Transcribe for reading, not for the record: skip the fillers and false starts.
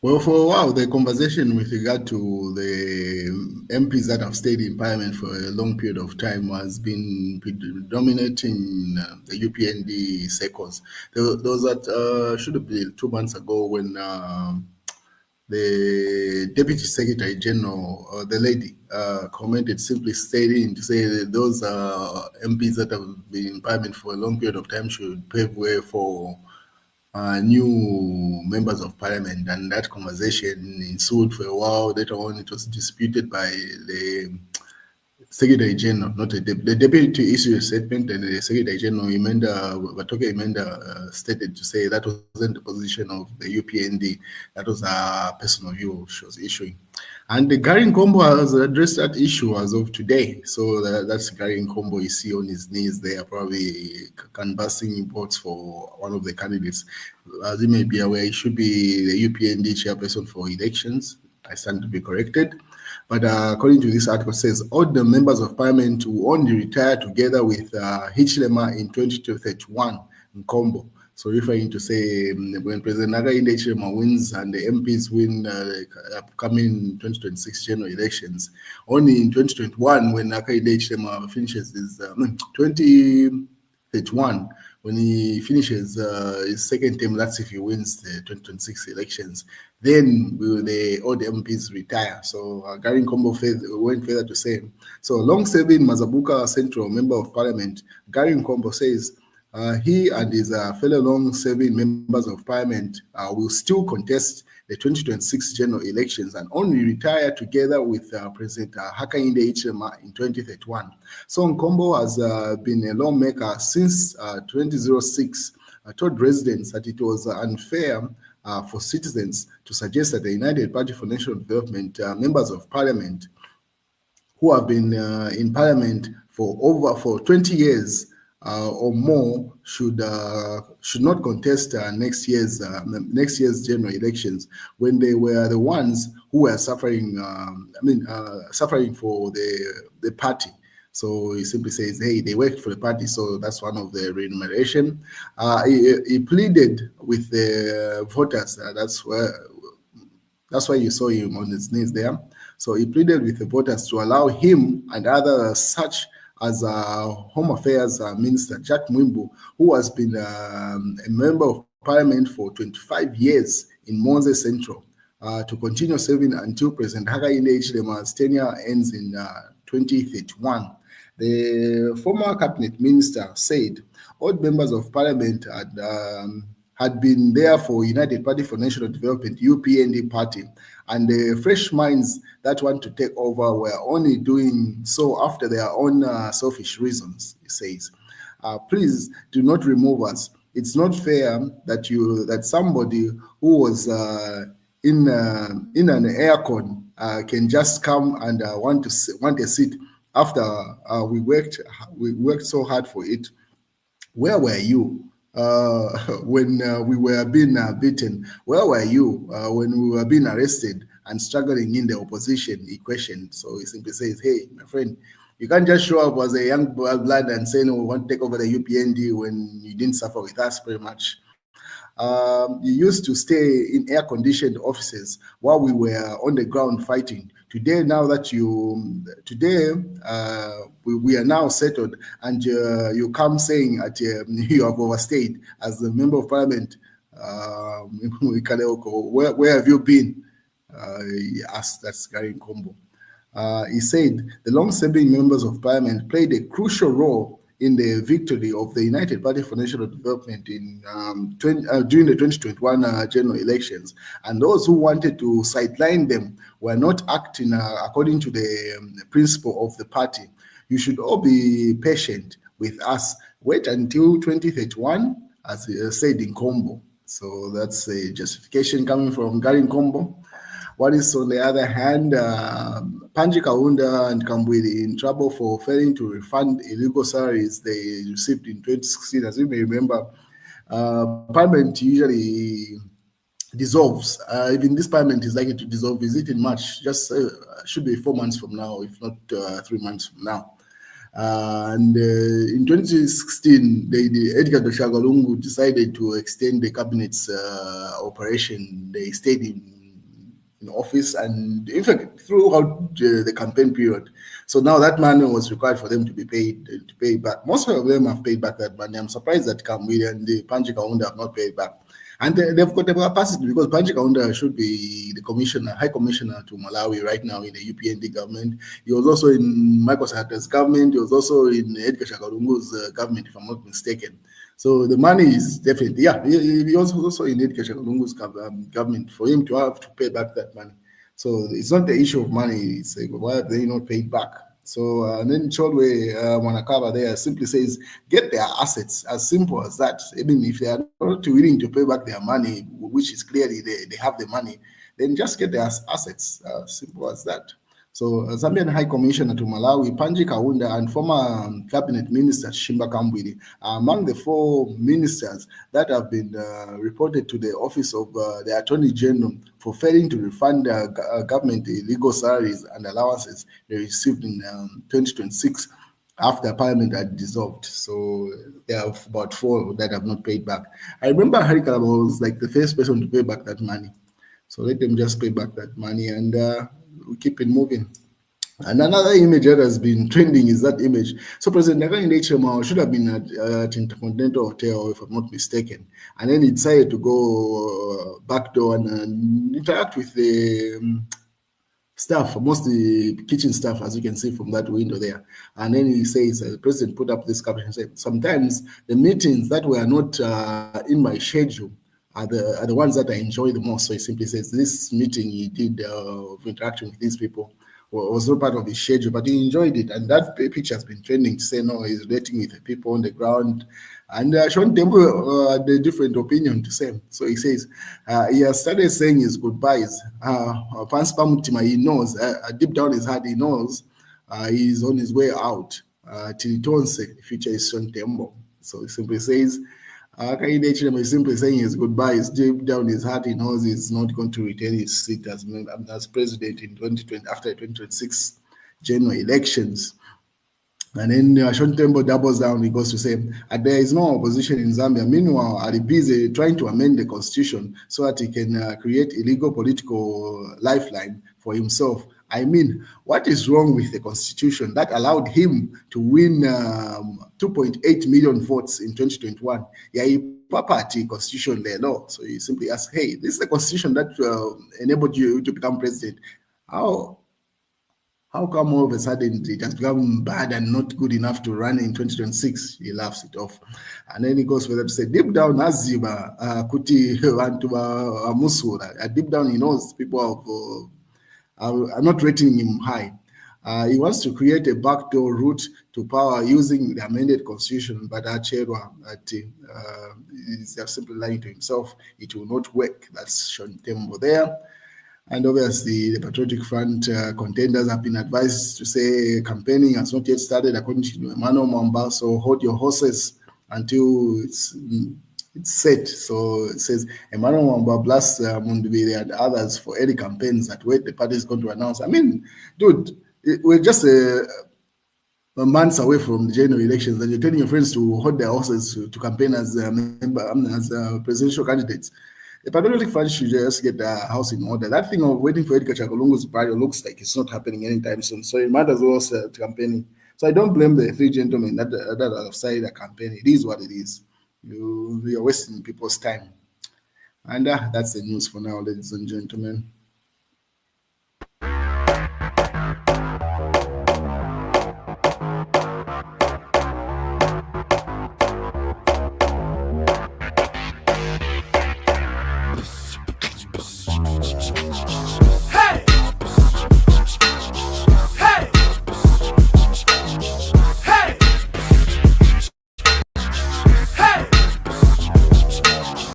Well, for a while, the conversation with regard to the MPs that have stayed in Parliament for a long period of time has been predominating the UPND circles. There was that, should have been 2 months ago, when the Deputy Secretary General, the lady, commented, simply stating to say that those MPs that have been in Parliament for a long period of time should pave way for new members of parliament, and that conversation ensued for a while. Later on, it was disputed by the Secretary General, not the deputy issued a statement, and the Secretary General Batoke Imenda stated to say that wasn't the position of the UPND, that was a personal view she was issuing. And the Gary Nkombo has addressed that issue as of today. So that's Gary Nkombo you see on his knees there, probably canvassing votes for one of the candidates. As you may be aware, he should be the UPND chairperson for elections. I stand to be corrected. But according to this article, it says all the members of parliament will only retire together with Hichilema in 2031 in Nkombo. So referring to say when President Hakainde Hichilema wins and the MPs win upcoming 2026 general elections, only in 2021 when Hakainde Hichilema finishes his 2031, when he finishes his second term, that's if he wins the 2026 elections, then all the MPs retire. So Gary Nkombo went further to say, so long-serving Mazabuka Central Member of Parliament, Gary Nkombo says, he and his fellow long-serving members of parliament will still contest the 2026 general elections and only retire together with President Hakainde Hichilema in 2031. So Nkombo has been a lawmaker since 2006, told residents that it was unfair for citizens to suggest that the United Party for National Development members of parliament who have been in parliament for 20 years or more should not contest next year's general elections, when they were the ones who were suffering. Suffering for the party. So he simply says, hey, they worked for the party, so that's one of the remuneration. He pleaded with the voters. That's why you saw him on his knees there. So he pleaded with the voters to allow him and others such as Home Affairs Minister Jack Mwimbu, who has been a member of parliament for 25 years in Monze Central, to continue serving until President Hakainde Hichilema's tenure ends in 2031. The former cabinet minister said all members of parliament had been there for United Party for National Development, UPND party, and the fresh minds that want to take over were only doing so after their own selfish reasons, he says. Please do not remove us. It's not fair that somebody who was in an aircon can just come and want a seat after we worked so hard for it. Where were you when we were being beaten? Where were you when we were being arrested and struggling in the opposition? He questioned. So he simply says, hey, my friend, you can't just show up as a young blood and say, no, we want to take over the UPND when you didn't suffer with us pretty much. You used to stay in air-conditioned offices while we were on the ground fighting. Today, now that we are now settled, and you come saying that you have overstayed as a member of parliament, where have you been? He asked. That's Gary Nkombo. He said the long-serving members of parliament played a crucial role in the victory of the United Party for National Development in during the 2021 general elections, and those who wanted to sideline them were not acting according to the principle of the party. You should all be patient with us. Wait until 2031, as said in Nkombo. So that's a justification coming from Gary Nkombo. What is on the other hand, Panji Kaunda and Kambwili in trouble for failing to refund illegal salaries they received in 2016. As you may remember, Parliament usually dissolves. Even this Parliament is likely to dissolve. Is it in March? Just should be 4 months from now, if not 3 months from now. And in 2016, Edgar Doshagalungu decided to extend the cabinet's operation. They stayed in in office, and in fact throughout the campaign period. So now that money was required for them to be paid, to pay back. Most of them have paid back that money. I'm surprised that Kamwili and the Panji Kaunda have not paid back. And they've got the capacity, because Panji Kaunda should be the commissioner, high commissioner to Malawi right now in the UPND government. He was also in Michael Sata's government. He was also in Edgar Shakalungu's government, if I'm not mistaken. So the money is definitely, yeah, he was also in Edgar Shakalungu's government for him to have to pay back that money. So it's not the issue of money. It's like, why have they not paid back? So and then Chodwe Wanakaba there simply says, get their assets, as simple as that. Even if they are not willing to pay back their money, which is clearly they have the money, then just get their assets, simple as that. So Zambian High Commissioner to Malawi, Panji Kaunda, and former Cabinet Minister Shimba Kambwili are among the 4 ministers that have been reported to the Office of the Attorney General for failing to refund government illegal salaries and allowances they received in 2026 after Parliament had dissolved. So there are about 4 that have not paid back. I remember Hari Kalaba was like the first person to pay back that money. So let them just pay back that money, and we keep it moving. And another image that has been trending is that image. So President Hakainde Hichilema should have been at Intercontinental Hotel, if I'm not mistaken, and then he decided to go backdoor and interact with the staff, mostly kitchen staff, as you can see from that window there. And then he says, the president put up this caption, said, sometimes the meetings that were not in my schedule are the ones that I enjoy the most. So he simply says this meeting he did of interacting with these people was not part of his schedule, but he enjoyed it. And that picture has been trending to say, no, he's relating with the people on the ground. And Sean Temple had a different opinion to say. So he says he has started saying his goodbyes. He knows, deep down his heart, he knows he's on his way out. Tilitonse, the future is Sean Temple. So he simply says, Hakainde Hichilema is simply saying his goodbyes. Deep down his heart, he knows he's not going to retain his seat as president in 2020 after the 2026 general elections. And then Sean Tembo doubles down. He goes to say, there is no opposition in Zambia. Meanwhile, Ali busy trying to amend the constitution so that he can create illegal political lifeline for himself. I mean, what is wrong with the constitution that allowed him to win 2.8 million votes in 2021? Yeah, party constitution there, no. So he simply asks, hey, this is the constitution that enabled you to become president. How come all of a sudden it has become bad and not good enough to run in 2026? He laughs it off. And then he goes further to say, deep down, Aziba, Kuti, Musura, deep down he knows people are not rating him high. He wants to create a backdoor route to power using the amended constitution, but Acherwa is simply lying to himself. It will not work. That's Sean Tembo there. And obviously, the Patriotic Front contenders have been advised to say campaigning has not yet started, according to Emmanuel Mwamba. So hold your horses until it's set. So it says Emmanuel Mwamba, Blas Mundubile, and others for early campaigns that wait the party is going to announce. I mean, dude, we're just months away from the general elections, and you're telling your friends to hold their horses to campaign as presidential candidates. The Patriotic Front should just get the house in order. That thing of waiting for Edgar Chakalungu's burial looks like it's not happening anytime soon. So it might as well start campaigning. So I don't blame the 3 gentlemen that have started a campaign. It is what it is. You're wasting people's time. And that's the news for now, ladies and gentlemen.